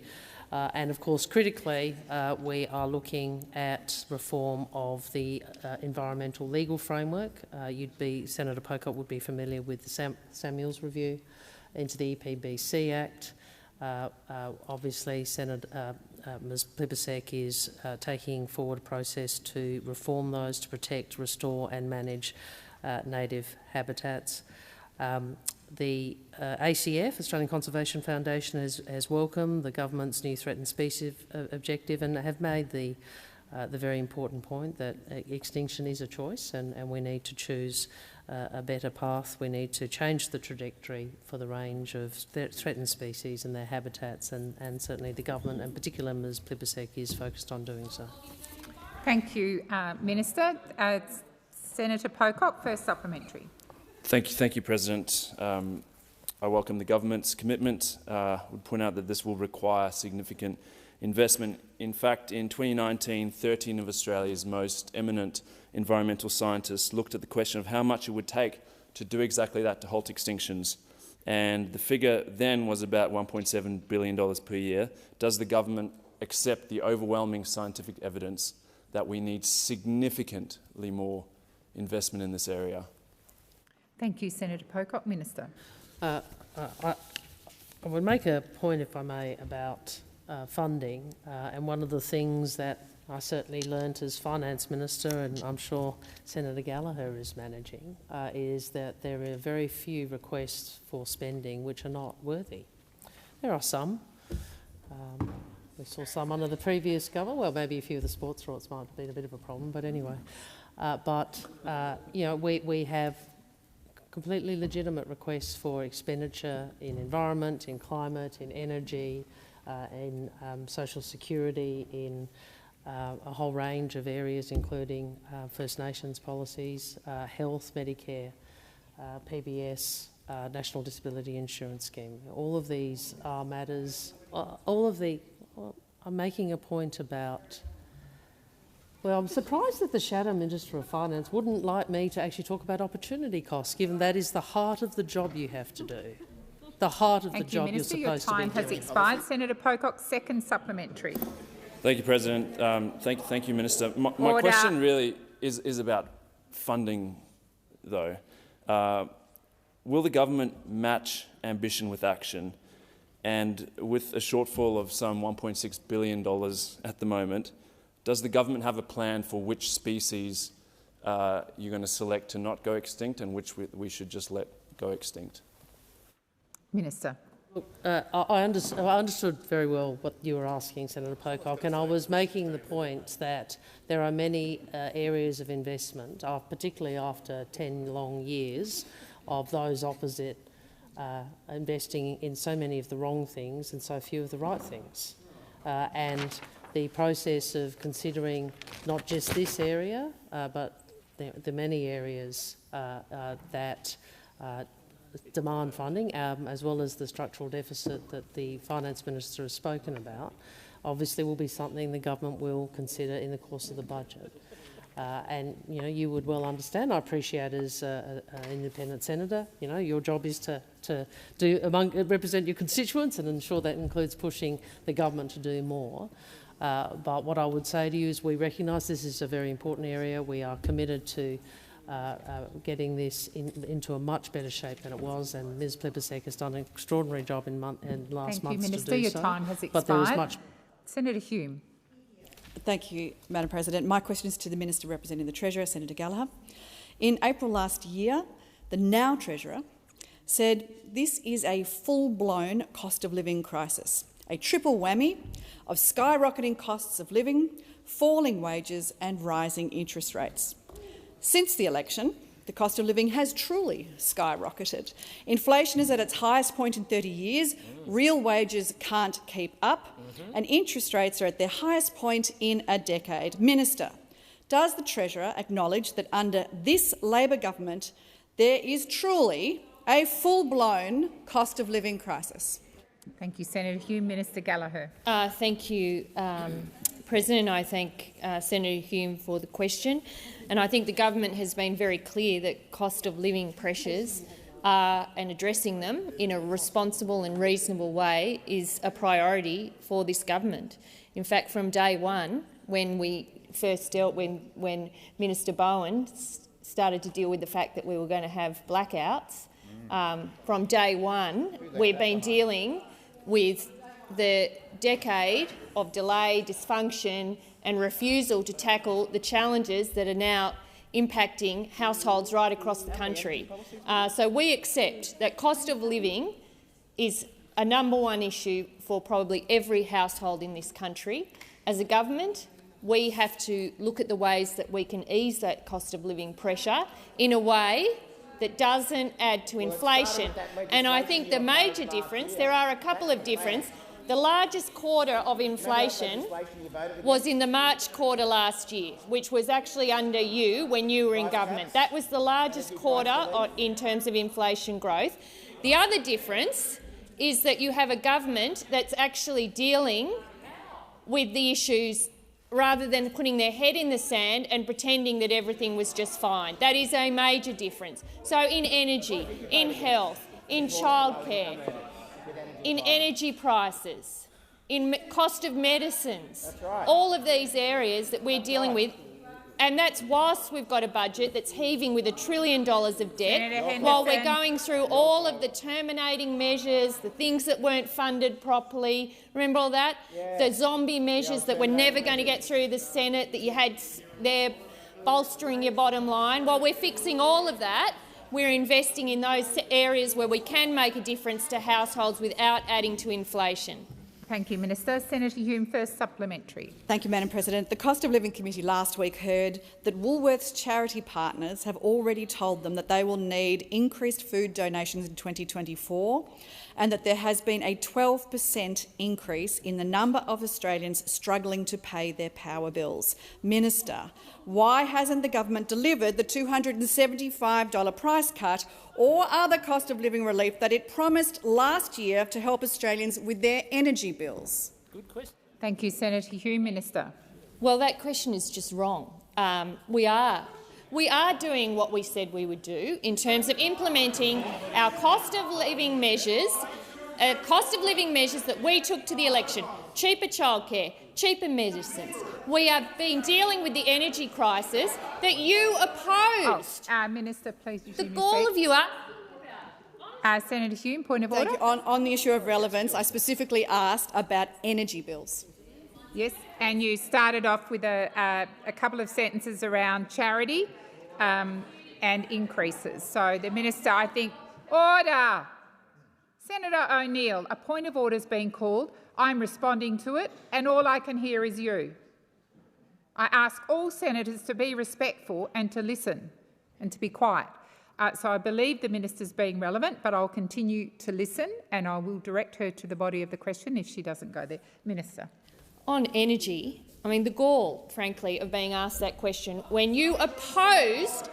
And of course, critically, we are looking at reform of the environmental legal framework. Senator Pocock would be familiar with the Samuels Review into the EPBC Act. Obviously, Ms Plibersek is taking forward a process to reform those to protect, restore and manage native habitats. The ACF, Australian Conservation Foundation, has welcomed the government's new threatened species objective and have made the very important point that extinction is a choice, and we need to choose a better path. We need to change the trajectory for the range of threatened species and their habitats, and certainly the government, and particularly Ms Plibersek, is focused on doing so. Thank you, Minister. Senator Pocock, first supplementary. Thank you, President. I welcome the government's commitment. I would point out that this will require significant investment. In fact, in 2019, 13 of Australia's most eminent environmental scientists looked at the question of how much it would take to do exactly that, to halt extinctions. And the figure then was about $1.7 billion per year. Does the government accept the overwhelming scientific evidence that we need significantly more investment in this area? Thank you, Senator Pocock. Minister. I would make a point, if I may, about funding, and one of the things that I certainly learnt as Finance Minister, and I'm sure Senator Gallagher is managing, is that there are very few requests for spending which are not worthy. There are some. We saw some under the previous government. Well, maybe a few of the sports thoughts might have been a bit of a problem, but anyway. You know, we have completely legitimate requests for expenditure in environment, in climate, in energy, in social security, in a whole range of areas, including First Nations policies, health, Medicare, PBS, National Disability Insurance Scheme. All of these are matters. I'm making a point about. Well, I'm surprised that the Shadow Minister of Finance wouldn't like me to actually talk about opportunity costs, given that is the heart of the job you have to do. The heart of the job you're supposed to be doing. Minister, your time has expired. Senator Pocock, second supplementary. Thank you, President. Thank you, Minister. My question really is about funding, though. Will the government match ambition with action? And with a shortfall of some $1.6 billion at the moment, does the government have a plan for which species you're going to select to not go extinct and which we should just let go extinct? Minister. I understood very well what you were asking, Senator Pocock, and I was making the point that there are many areas of investment, particularly after 10 long years of those opposite investing in so many of the wrong things and so few of the right things. And the process of considering not just this area, but the many areas that demand funding, as well as the structural deficit that the Finance Minister has spoken about, obviously will be something the government will consider in the course of the budget. And you know, you would well understand. I appreciate as an independent senator, you know, your job is to represent your constituents and ensure that includes pushing the government to do more. But what I would say to you is we recognise this is a very important area. We are committed to getting this into a much better shape than it was, and Ms Plibersek has done an extraordinary job in last months to do so. Thank you, Minister. Your time has expired. But there is much. Senator Hume. Thank you, Madam President. My question is to the Minister representing the Treasurer, Senator Gallagher. In April last year, the now Treasurer said this is a full-blown cost of living crisis, a triple whammy of skyrocketing costs of living, falling wages and rising interest rates. Since the election, the cost of living has truly skyrocketed. Inflation is at its highest point in 30 years, real wages can't keep up, and interest rates are at their highest point in a decade. Minister, does the Treasurer acknowledge that under this Labor government there is truly a full-blown cost of living crisis? Thank you, Senator Hume. Minister Gallagher. Thank you, President. I thank Senator Hume for the question. And I think the government has been very clear that cost of living pressures and addressing them in a responsible and reasonable way is a priority for this government. In fact, from day one, when we first when Minister Bowen started to deal with the fact that we were going to have blackouts, from day one we've been dealing with the decade of delay, dysfunction and refusal to tackle the challenges that are now impacting households right across the country. So we accept that cost of living is a #1 issue for probably every household in this country. As a government, we have to look at the ways that we can ease that cost of living pressure in a way that doesn't add to inflation. And I think the major difference, there are a couple of differences. The largest quarter of inflation was in the March quarter last year, which was actually under you when you were in government. That was the largest quarter in terms of inflation growth. The other difference is that you have a government that's actually dealing with the issues rather than putting their head in the sand and pretending that everything was just fine. That is a major difference. So in energy, in health, in childcare, in energy prices, in cost of medicines, all of these areas that we're dealing with, And that's whilst we've got a budget that's heaving with $1 trillion of debt, while we're going through all of the terminating measures, the things that weren't funded properly. Remember all that? Yeah. The zombie measures that were never going to get through the Senate that you had there bolstering your bottom line. While we're fixing all of that, we're investing in those areas where we can make a difference to households without adding to inflation. Thank you, Minister. Senator Hume, first supplementary. Thank you, Madam President. The Cost of Living Committee last week heard that Woolworths charity partners have already told them that they will need increased food donations in 2024 and that there has been a 12% increase in the number of Australians struggling to pay their power bills. Minister, why hasn't the government delivered the $275 price cut or other cost of living relief that it promised last year to help Australians with their energy bills? Good question. Thank you, Senator Hume. Minister. Well, that question is just wrong. We are doing what we said we would do in terms of implementing our cost of living measures that we took to the election: cheaper childcare, cheaper medicines. We have been dealing with the energy crisis that you opposed. Minister, please resume the gall of you are. Senator Hume, point of order. On the issue of relevance, I specifically asked about energy bills. Yes, and you started off with a couple of sentences around charity and increases. So the minister, I think, order. Senator O'Neill, a point of order is being called. I'm responding to it, and all I can hear is you. I ask all senators to be respectful and to listen and to be quiet. So I believe the minister's being relevant, but I'll continue to listen and I will direct her to the body of the question if she doesn't go there. Minister. On energy, I mean, the gall, frankly, of being asked that question when you opposed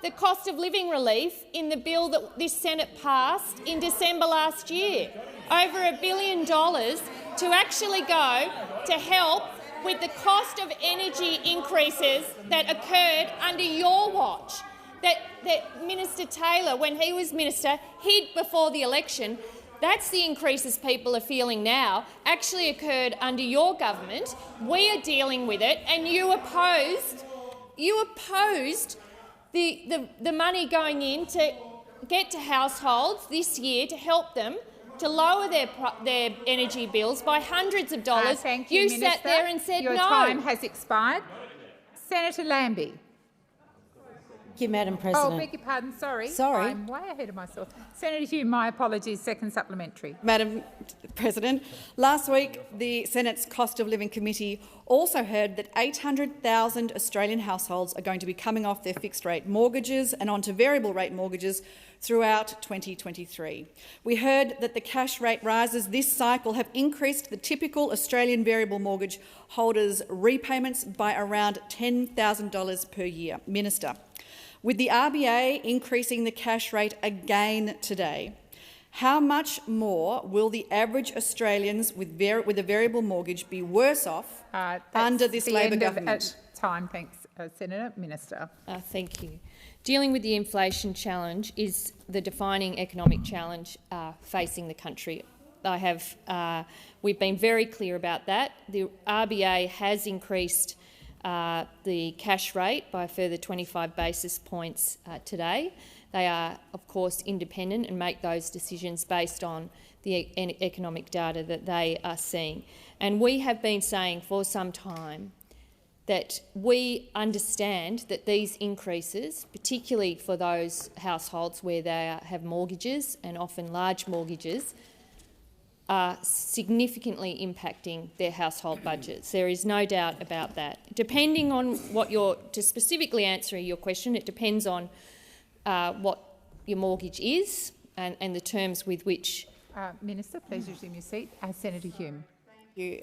the cost of living relief in the bill that this Senate passed in December last year. Over $1 billion to actually go to help with the cost of energy increases that occurred under your watch. That Minister Taylor, when he was minister, hid before the election. That's the increases people are feeling now, actually occurred under your government. We are dealing with it, and you opposed the money going in to get to households this year to help them to lower their energy bills by hundreds of dollars. Thank you, Minister. Sat there and said Your no. Your time has expired. Senator Lambie. Thank you, Madam President. Oh, beg your pardon, sorry. Sorry. I'm way ahead of myself. Senator Hume, my apologies. Second supplementary. Madam President, last week the Senate's Cost of Living Committee also heard that 800,000 Australian households are going to be coming off their fixed-rate mortgages and onto variable-rate mortgages throughout 2023. We heard that the cash rate rises this cycle have increased the typical Australian variable mortgage holder's repayments by around $10,000 per year. Minister, with the RBA increasing the cash rate again today, how much more will the average Australians with a variable mortgage be worse off under this Labor government? Time, thanks, Senator. Minister. Thank you. Dealing with the inflation challenge is the defining economic challenge facing the country. We've been very clear about that. The RBA has increased the cash rate by a further 25 basis points today. They are, of course, independent and make those decisions based on the economic data that they are seeing. And we have been saying for some time that we understand that these increases, particularly for those households where they have mortgages and often large mortgages, are significantly impacting their household budgets. There is no doubt about that. Depending on what to specifically answer your question, it depends on what your mortgage is and the terms with which. Minister, please resume your seat. Senator Hume. You,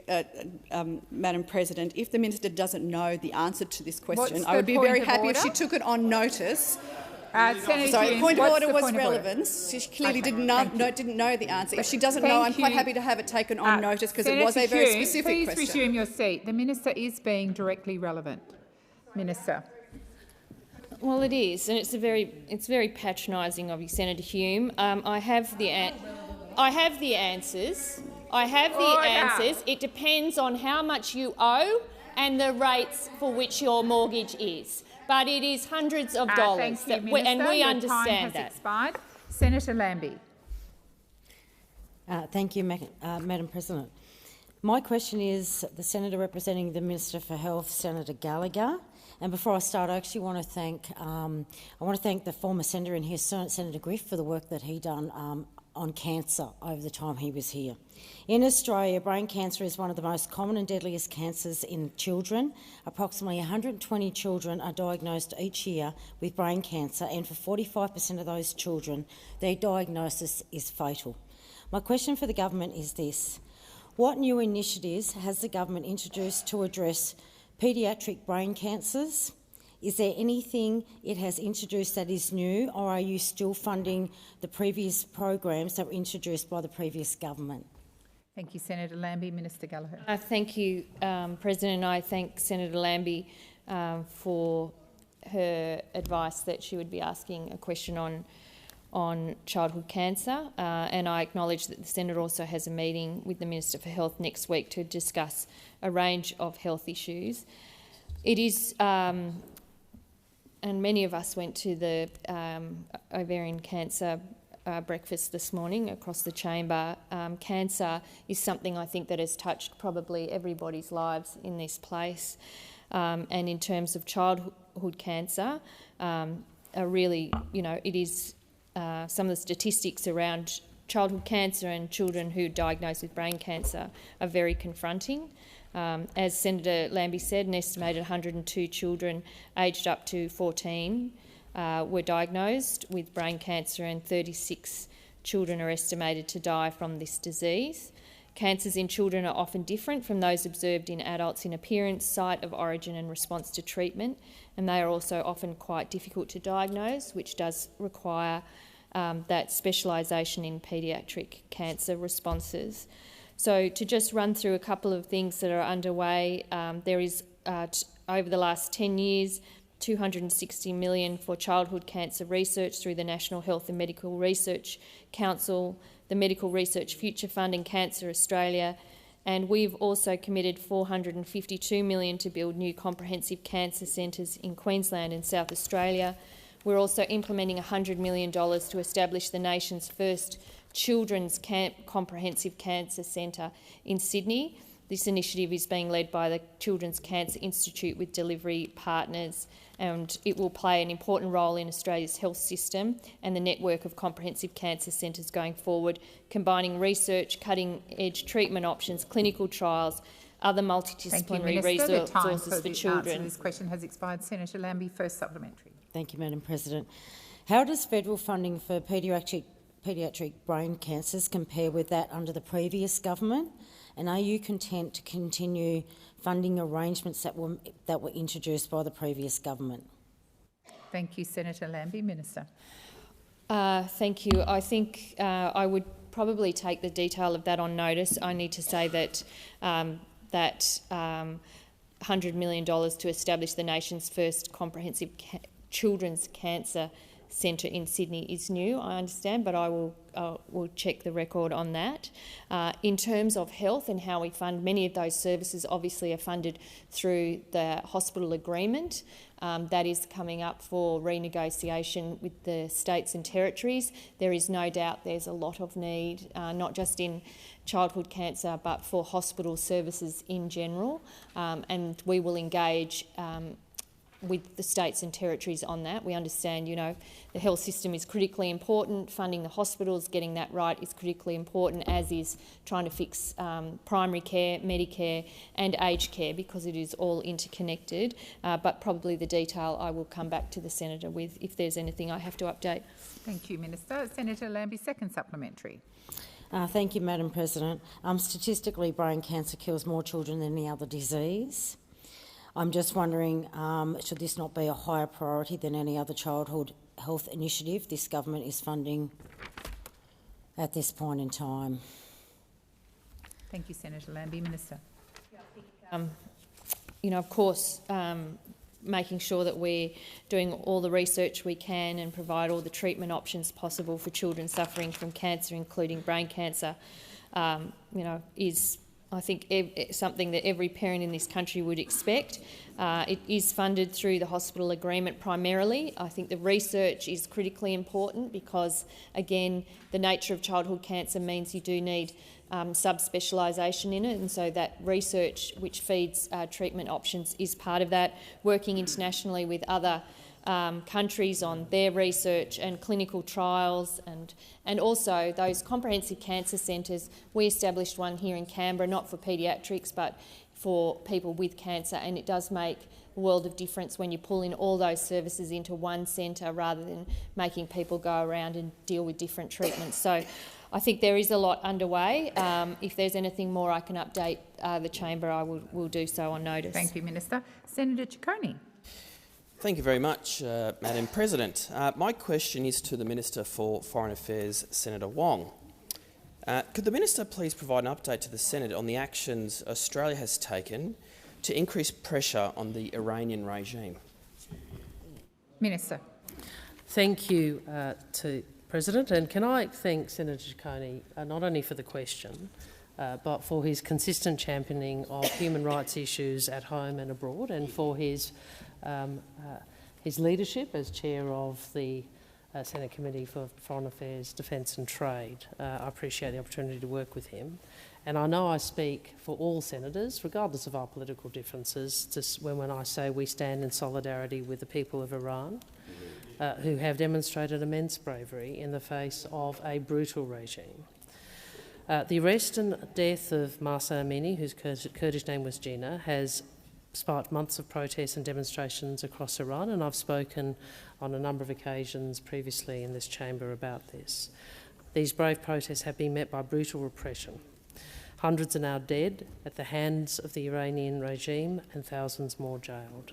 Madam President, if the minister doesn't know the answer to this question, I would be very happy if she took it on notice. Sorry, point of order was relevance. She clearly didn't know the answer. If she doesn't know, I'm quite happy to have it taken on notice because it was a very specific question. Please resume your seat. The minister is being directly relevant. Minister. Well, it is, and it's very patronising of you, Senator Hume. I have the answers. It depends on how much you owe and the rates for which your mortgage is. But it is hundreds of dollars, Thank you, Minister. and we Your understand time has that. expired. Senator Lambie. Thank you, Madam President. My question is the Senator representing the Minister for Health, Senator Gallagher. And before I start, I actually want to thank the former senator in here, Senator Griff, for the work that he done on cancer over the time he was here. In Australia, brain cancer is one of the most common and deadliest cancers in children. Approximately 120 children are diagnosed each year with brain cancer, and for 45% of those children, their diagnosis is fatal. My question for the government is this: what new initiatives has the government introduced to address paediatric brain cancers? Is there anything it has introduced that is new, or are you still funding the previous programs that were introduced by the previous government? Thank you, Senator Lambie. Minister Gallagher. Thank you, President. I thank Senator Lambie for her advice that she would be asking a question on childhood cancer, and I acknowledge that the Senator also has a meeting with the Minister for Health next week to discuss a range of health issues. It is, and many of us went to the ovarian cancer breakfast this morning across the chamber. Cancer is something I think that has touched probably everybody's lives in this place, and in terms of childhood cancer, really, it is some of the statistics around childhood cancer and children who are diagnosed with brain cancer are very confronting. As Senator Lambie said, an estimated 102 children aged up to 14 were diagnosed with brain cancer, and 36 children are estimated to die from this disease. Cancers in children are often different from those observed in adults in appearance, site of origin and response to treatment, and they are also often quite difficult to diagnose, which does require that specialisation in paediatric cancer responses. So to just run through a couple of things that are underway, there is, over the last 10 years, $260 million for childhood cancer research through the National Health and Medical Research Council, the Medical Research Future Fund and Cancer Australia, and we've also committed $452 million to build new comprehensive cancer centres in Queensland and South Australia. We're also implementing $100 million to establish the nation's first Children's Comprehensive Cancer Centre in Sydney. This initiative is being led by the Children's Cancer Institute with delivery partners, and it will play an important role in Australia's health system and the network of comprehensive cancer centres going forward, combining research, cutting-edge treatment options, clinical trials, other multidisciplinary resources for children. This question has expired. Senator Lambie, first supplementary. Thank you, Madam President. How does federal funding for paediatric brain cancers compare with that under the previous government? And are you content to continue funding arrangements that were introduced by the previous government? Thank you, Senator Lambie. Minister. Thank you. I think I would probably take the detail of that on notice. I need to say that $100 million to establish the nation's first comprehensive children's cancer centre in Sydney is new, I understand, but I will check the record on that. In terms of health and how we fund, many of those services obviously are funded through the hospital agreement. That is coming up for renegotiation with the states and territories. There is no doubt there's a lot of need, not just in childhood cancer, but for hospital services in general, and we will engage with the states and territories on that. We understand, the health system is critically important. Funding the hospitals, getting that right is critically important, as is trying to fix primary care, Medicare and aged care, because it is all interconnected. But probably the detail I will come back to the Senator with if there's anything I have to update. Thank you, Minister. Senator Lambie, second supplementary. Thank you, Madam President. Statistically, brain cancer kills more children than any other disease. I'm just wondering, should this not be a higher priority than any other childhood health initiative this government is funding at this point in time? Thank you, Senator Lambie. Minister. Of course, making sure that we're doing all the research we can and provide all the treatment options possible for children suffering from cancer, including brain cancer, is I think something that every parent in this country would expect. It is funded through the hospital agreement primarily. I think the research is critically important because, again, the nature of childhood cancer means you do need subspecialisation in it, and so that research which feeds treatment options is part of that. Working internationally with other countries on their research and clinical trials, and also those comprehensive cancer centres. We established one here in Canberra, not for paediatrics but for people with cancer, and it does make a world of difference when you pull in all those services into one centre rather than making people go around and deal with different treatments. So I think there is a lot underway. If there's anything more I can update the chamber, I will do so on notice. Thank you, Minister. Senator Ciccone. Thank you very much, Madam President. My question is to the Minister for Foreign Affairs, Senator Wong. Could the Minister please provide an update to the Senate on the actions Australia has taken to increase pressure on the Iranian regime? Minister. Thank you to President, and can I thank Senator Ciccone not only for the question but for his consistent championing of human rights issues at home and abroad, and for his leadership as chair of the Senate Committee for Foreign Affairs, Defence and Trade. I appreciate the opportunity to work with him. And I know I speak for all senators, regardless of our political differences, when I say we stand in solidarity with the people of Iran, who have demonstrated immense bravery in the face of a brutal regime. The arrest and death of Mahsa Amini, whose Kurdish name was Gina, has sparked months of protests and demonstrations across Iran, and I've spoken on a number of occasions previously in this chamber about this. These brave protests have been met by brutal repression. Hundreds are now dead at the hands of the Iranian regime and thousands more jailed.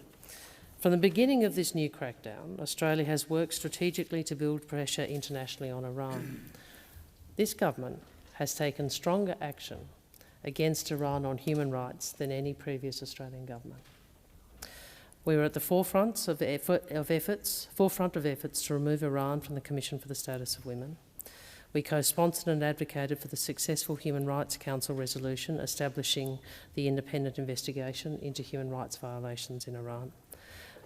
From the beginning of this new crackdown, Australia has worked strategically to build pressure internationally on Iran. This government has taken stronger action against Iran on human rights than any previous Australian government. We were at the forefront of efforts to remove Iran from the Commission for the Status of Women. We co-sponsored and advocated for the successful Human Rights Council resolution establishing the independent investigation into human rights violations in Iran.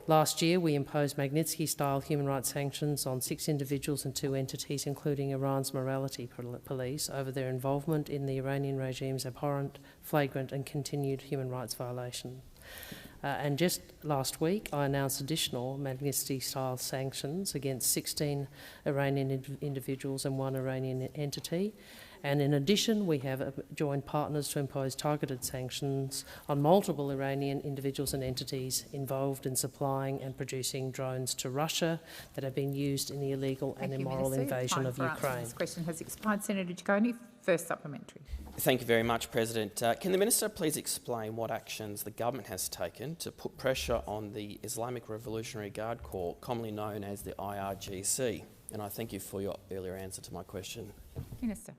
Last year, we imposed Magnitsky-style human rights sanctions on 6 individuals and 2 entities, including Iran's morality police, over their involvement in the Iranian regime's abhorrent, flagrant and continued human rights violations. And just last week, I announced additional Magnitsky-style sanctions against 16 Iranian individuals and 1 Iranian entity. And in addition, we have joined partners to impose targeted sanctions on multiple Iranian individuals and entities involved in supplying and producing drones to Russia that have been used in the illegal and immoral invasion of Ukraine. This question has expired. Senator Ciccone, first supplementary. Thank you very much, President. Can the Minister please explain what actions the government has taken to put pressure on the Islamic Revolutionary Guard Corps, commonly known as the IRGC? And I thank you for your earlier answer to my question. Minister.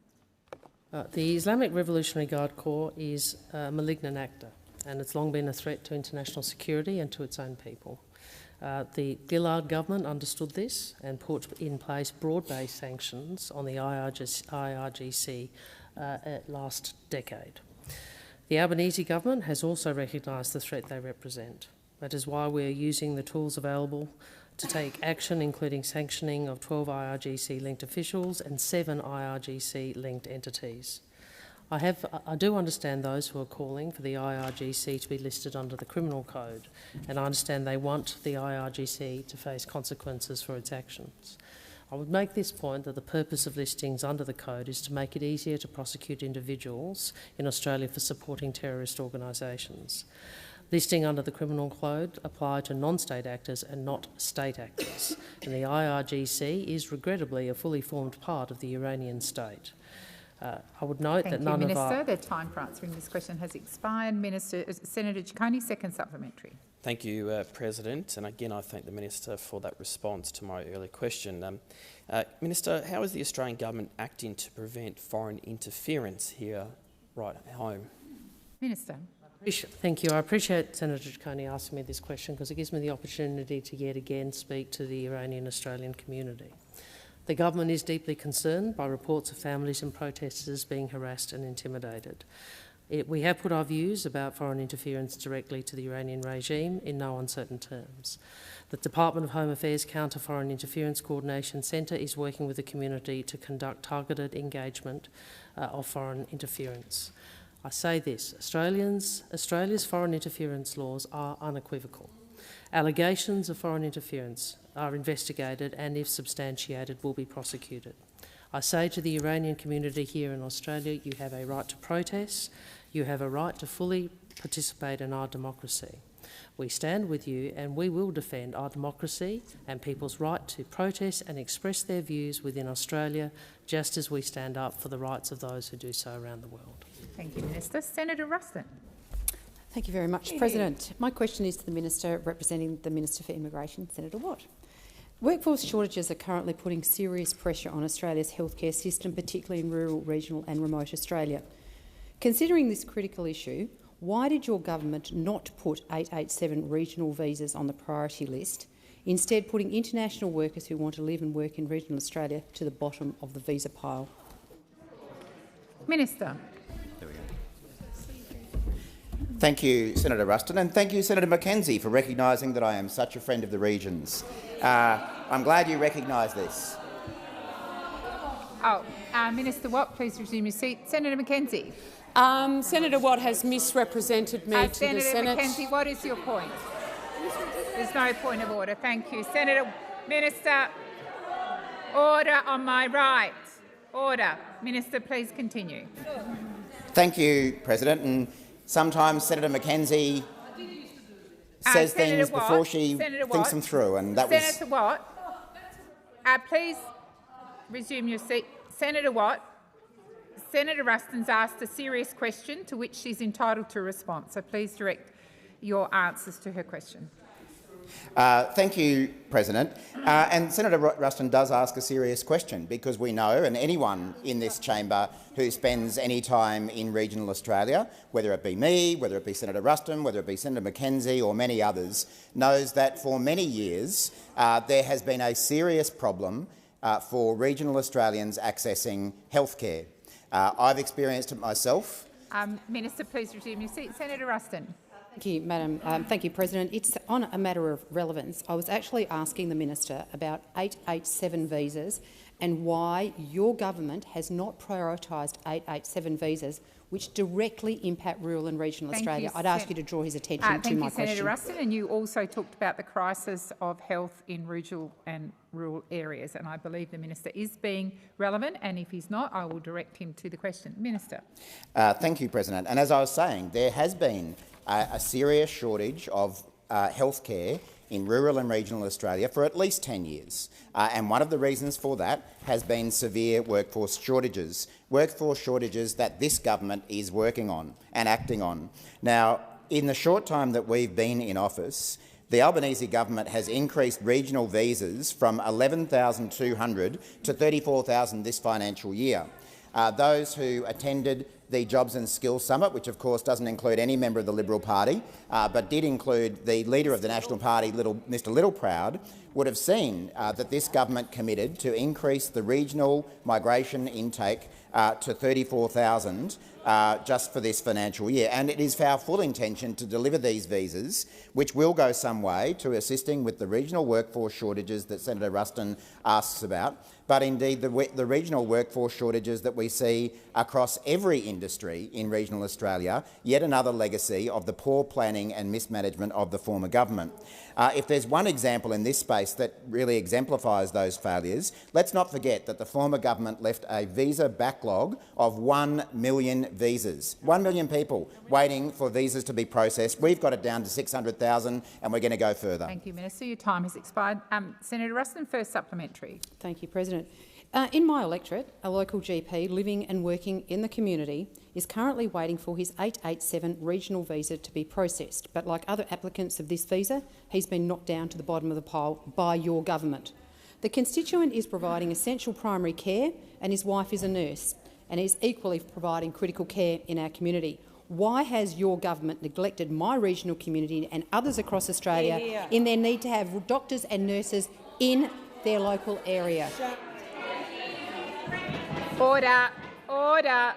The Islamic Revolutionary Guard Corps is a malignant actor, and it's long been a threat to international security and to its own people. The Gillard government understood this and put in place broad-based sanctions on the IRGC last decade. The Albanese government has also recognised the threat they represent. That is why we are using the tools available to take action, including sanctioning of 12 IRGC-linked officials and 7 IRGC-linked entities. I do understand those who are calling for the IRGC to be listed under the Criminal Code, and I understand they want the IRGC to face consequences for its actions. I would make this point that the purpose of listings under the Code is to make it easier to prosecute individuals in Australia for supporting terrorist organisations. Listing under the Criminal Code apply to non-state actors and not state actors, and the IRGC is regrettably a fully formed part of the Iranian state. I would note that none of our... Thank you, Minister. The time for answering this question has expired. Senator Ciccone, second supplementary. Thank you, President. And again, I thank the Minister for that response to my earlier question. Minister, how is the Australian government acting to prevent foreign interference here right at home? Minister. Thank you. I appreciate Senator Ciccone asking me this question because it gives me the opportunity to yet again speak to the Iranian-Australian community. The government is deeply concerned by reports of families and protesters being harassed and intimidated. We have put our views about foreign interference directly to the Iranian regime in no uncertain terms. The Department of Home Affairs Counter Foreign Interference Coordination Centre is working with the community to conduct targeted engagement of foreign interference. I say this, Australia's foreign interference laws are unequivocal. Allegations of foreign interference are investigated and, if substantiated, will be prosecuted. I say to the Iranian community here in Australia, you have a right to protest, you have a right to fully participate in our democracy. We stand with you and we will defend our democracy and people's right to protest and express their views within Australia, just as we stand up for the rights of those who do so around the world. Thank you, Minister. Senator Ruston. Thank you very much, President. My question is to the Minister representing the Minister for Immigration, Senator Watt. Workforce shortages are currently putting serious pressure on Australia's healthcare system, particularly in rural, regional and remote Australia. Considering this critical issue, why did your government not put 887 regional visas on the priority list, instead putting international workers who want to live and work in regional Australia to the bottom of the visa pile? Minister. Thank you, Senator Ruston, and thank you, Senator Mackenzie, for recognising that I am such a friend of the regions. I'm glad you recognise this. Minister Watt, please resume your seat. Senator Mackenzie. Senator Watt has misrepresented me to the Senate. Senator Mackenzie, what is your point? There's no point of order. Thank you. Minister, order on my right. Order. Minister, please continue. Thank you, President. And sometimes Senator Mackenzie says things before she thinks them through, and that was... Senator Watt, please resume your seat. Senator Watt, Senator Ruston's asked a serious question to which she's entitled to a response, so please direct your answers to her question. Thank you, President. And Senator Ruston does ask a serious question, because we know, and anyone in this chamber who spends any time in regional Australia, whether it be me, whether it be Senator Ruston, whether it be Senator Mackenzie or many others, knows that for many years there has been a serious problem for regional Australians accessing healthcare. I've experienced it myself. Minister, please resume your seat. Senator Ruston. Thank you, Madam. Thank you, President. It's on a matter of relevance. I was actually asking the Minister about 887 visas and why your government has not prioritised 887 visas, which directly impact rural and regional Australia. I'd ask you to draw his attention to my question. Thank you, Senator Ruston. And you also talked about the crisis of health in regional and rural areas, and I believe the Minister is being relevant, and if he's not, I will direct him to the question. Minister. Thank you, President. And as I was saying, there has been a serious shortage of healthcare in rural and regional Australia for at least 10 years. And one of the reasons for that has been severe workforce shortages that this government is working on and acting on. Now, in the short time that we've been in office, the Albanese government has increased regional visas from 11,200 to 34,000 this financial year. Those who attended the Jobs and Skills Summit, which of course doesn't include any member of the Liberal Party, but did include the Leader of the National Party, Mr Littleproud, would have seen that this government committed to increase the regional migration intake to 34,000 just for this financial year. And it is our full intention to deliver these visas, which will go some way to assisting with the regional workforce shortages that Senator Ruston asks about, but indeed the regional workforce shortages that we see across every industry in regional Australia, yet another legacy of the poor planning and mismanagement of the former government. If there's one example in this space that really exemplifies those failures, let's not forget that the former government left a visa backlog of 1 million visas. 1 million people waiting for visas to be processed. We've got it down to 600,000 and we're going to go further. Thank you, Minister. Your time has expired. Senator Ruston, first supplementary. Thank you, President. In my electorate, a local GP living and working in the community is currently waiting for his 887 regional visa to be processed, but like other applicants of this visa, he's been knocked down to the bottom of the pile by your government. The constituent is providing essential primary care and his wife is a nurse and is equally providing critical care in our community. Why has your government neglected my regional community and others across Australia in their need to have doctors and nurses in their local area? Order. Order.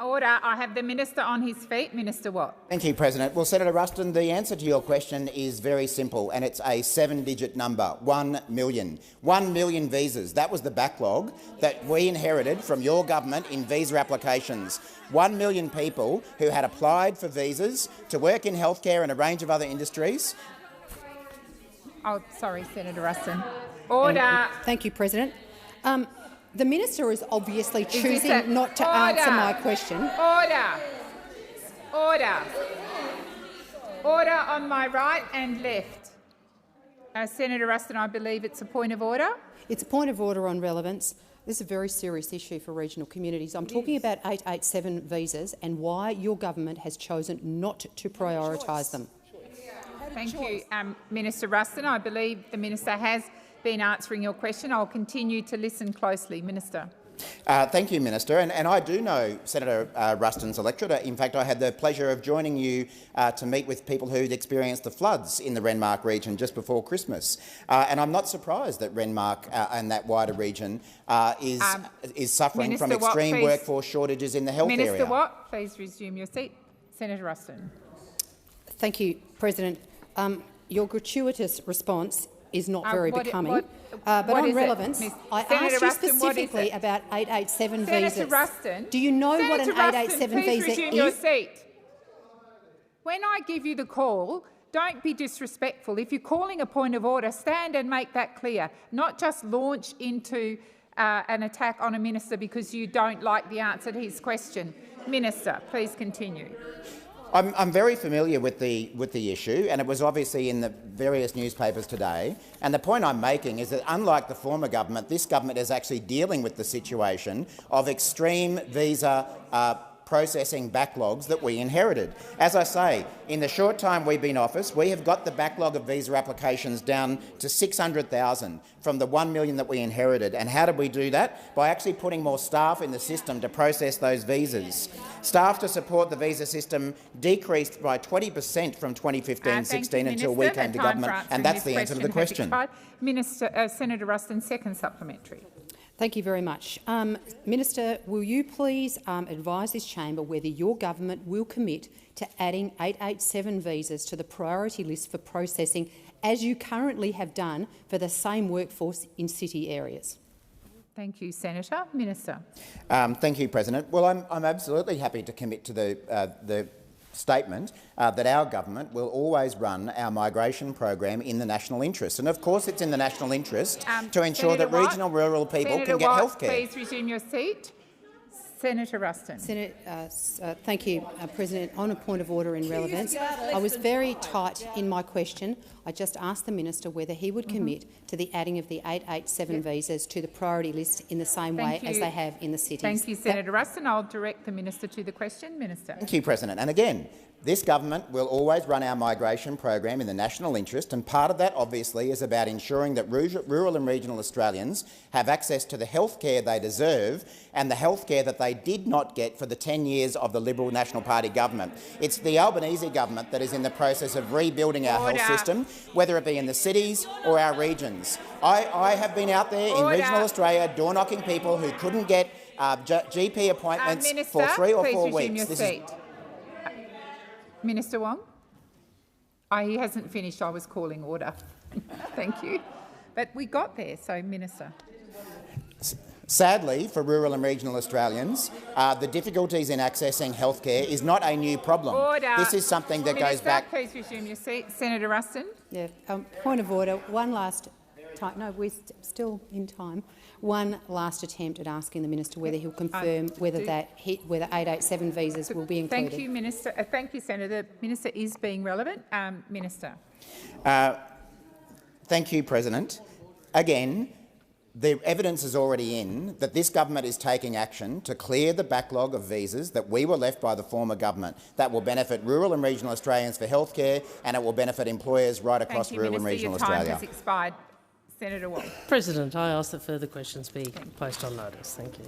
Order. I have the minister on his feet. Minister Watt. Thank you, President. Well, Senator Ruston, the answer to your question is very simple, and it's a 7-digit number, 1 million. 1 million visas. That was the backlog that we inherited from your government in visa applications. 1 million people who had applied for visas to work in healthcare and a range of other industries. Oh, sorry, Senator Ruston. Order. Thank you, President. The minister is obviously choosing not to answer my question. Order. Order. Order on my right and left. Senator Ruston, I believe it's a point of order. It's a point of order on relevance. This is a very serious issue for regional communities. I'm talking about 887 visas and why your government has chosen not to prioritise them. Thank you, Minister Ruston. I believe the minister has been answering your question. I'll continue to listen closely. Minister. Thank you, Minister. And I do know Senator Ruston's electorate. In fact, I had the pleasure of joining you to meet with people who'd experienced the floods in the Renmark region just before Christmas. And I'm not surprised that Renmark and that wider region is suffering Minister from extreme Watt, workforce shortages in the health area. Minister Watt, please resume your seat. Senator Ruston. Thank you, President. Your gratuitous response is not very becoming. But on relevance, I asked you specifically about 887 visas. Senator Ruston. Do you know what an 887 visa is? Resume your seat. When I give you the call, don't be disrespectful. If you're calling a point of order, stand and make that clear, not just launch into an attack on a minister because you don't like the answer to his question. Minister, please continue. I'm very familiar with the issue, and it was obviously in the various newspapers today. And the point I'm making is that, unlike the former government, this government is actually dealing with the situation of extreme visa processing backlogs that we inherited. As I say, in the short time we've been in office, we have got the backlog of visa applications down to 600,000 from the 1 million that we inherited. And how did we do that? By actually putting more staff in the system to process those visas. Staff to support the visa system decreased by 20% from 2015-16 until we came to government, and that's the answer to the question. Minister, Senator Ruston, second supplementary. Thank you very much. Minister, will you please advise this chamber whether your government will commit to adding 887 visas to the priority list for processing, as you currently have done for the same workforce in city areas? Thank you, Senator. Minister. Thank you, President. Well, I'm absolutely happy to commit to the statement that our government will always run our migration program in the national interest. And of course it's in the national interest to ensure that regional rural people can get health care. Please resume your seat. Senator Ruston. Thank you, President. On a point of order in relevance, I was very tight in my question. I just asked the minister whether he would commit to the adding of the 887 visas to the priority list in the same way as they have in the cities. Thank you, Senator Ruston. I'll direct the minister to the question. Minister. Thank you, President. And again, this government will always run our migration program in the national interest, and part of that obviously is about ensuring that rural and regional Australians have access to the health care they deserve and the health care that they did not get for the 10 years of the Liberal National Party government. It's the Albanese government that is in the process of rebuilding our health system, whether it be in the cities or our regions. I have been out there in regional Australia door-knocking people who couldn't get GP appointments for 3 or 4 weeks. Minister Wong? He hasn't finished. I was calling order. Thank you. But we got there, so Minister. Sadly, for rural and regional Australians, the difficulties in accessing healthcare is not a new problem. Order. This is something that goes back. Please resume your seat. Senator Ruston. Yeah. Point of order. One last time. No, we're still in time. One last attempt at asking the minister whether he'll confirm whether 887 visas will be included. Thank you, Minister. Thank you, Senator. The minister is being relevant. Minister. Thank you, President. Again, the evidence is already in that this government is taking action to clear the backlog of visas that we were left by the former government. That will benefit rural and regional Australians for healthcare, and it will benefit employers right across rural and regional Australia. Your time has expired. Senator Wong. President, I ask that further questions be placed on notice. Thank you.